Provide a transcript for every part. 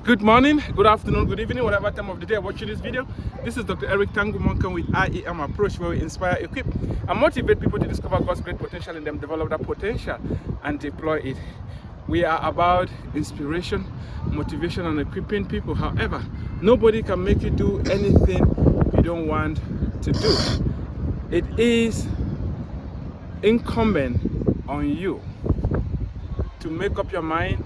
Good morning, good afternoon, good evening, whatever time of the day you're watching this video. This is Dr. Eric Tangu Monkan with IEM Approach, where we inspire, equip, and motivate people to discover God's great potential in them, develop that potential, and deploy it. We are about inspiration, motivation, and equipping people. However, nobody can make you do anything you don't want to do. It is incumbent on you to make up your mind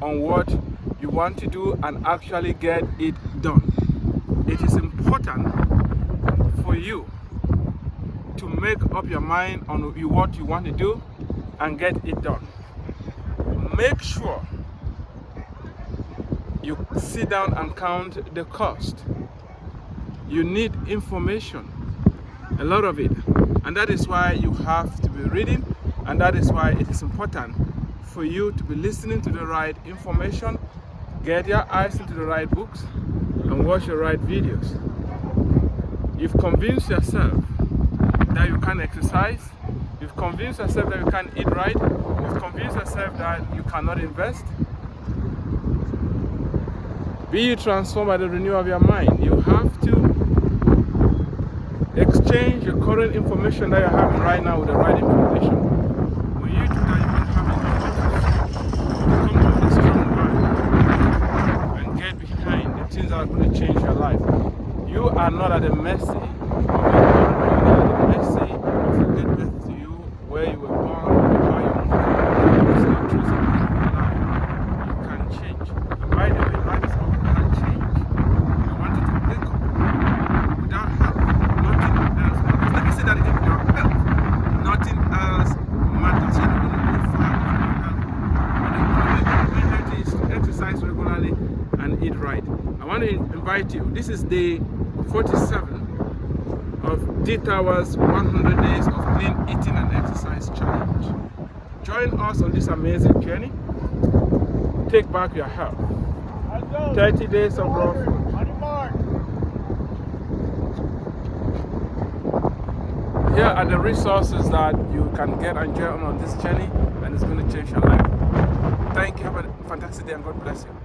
on what you want to do and actually get it done. It is important for you to make up your mind on what you want to do and get it done. Make sure you sit down and count the cost. You need information, a lot of it, and that is why you have to be reading, and that is why it is important for you to be listening to the right information, get your eyes into the right books, and watch the right videos. You've convinced yourself that you can exercise. You've convinced yourself that you can't eat right. You've convinced yourself that you cannot invest. Be you transformed by the renewal of your mind. You have to exchange your current information that you're having right now with the right information. When you do that, you can have a come with a strong mind and get behind the things that are going to change your life. You are not at the mercy of your environment. You are at the mercy of who gave birth to you, where you were born, how you moved. It's not true. You can change. And by the way, life is all about change. I want you to wake up. Without help, nothing else matters. Let me say that again. Without help, nothing else matters. You're not going to go far without help. And the only way to be healthy is to exercise regularly and eat right. I want to invite you. This is day 47 of D Tower's 100 Days of Clean Eating and Exercise Challenge. Join us on this amazing journey. Take back your health. 30 days of raw food. Here are the resources that you can get and join on this journey, and it's going to change your life. Thank you. Have a fantastic day and God bless you.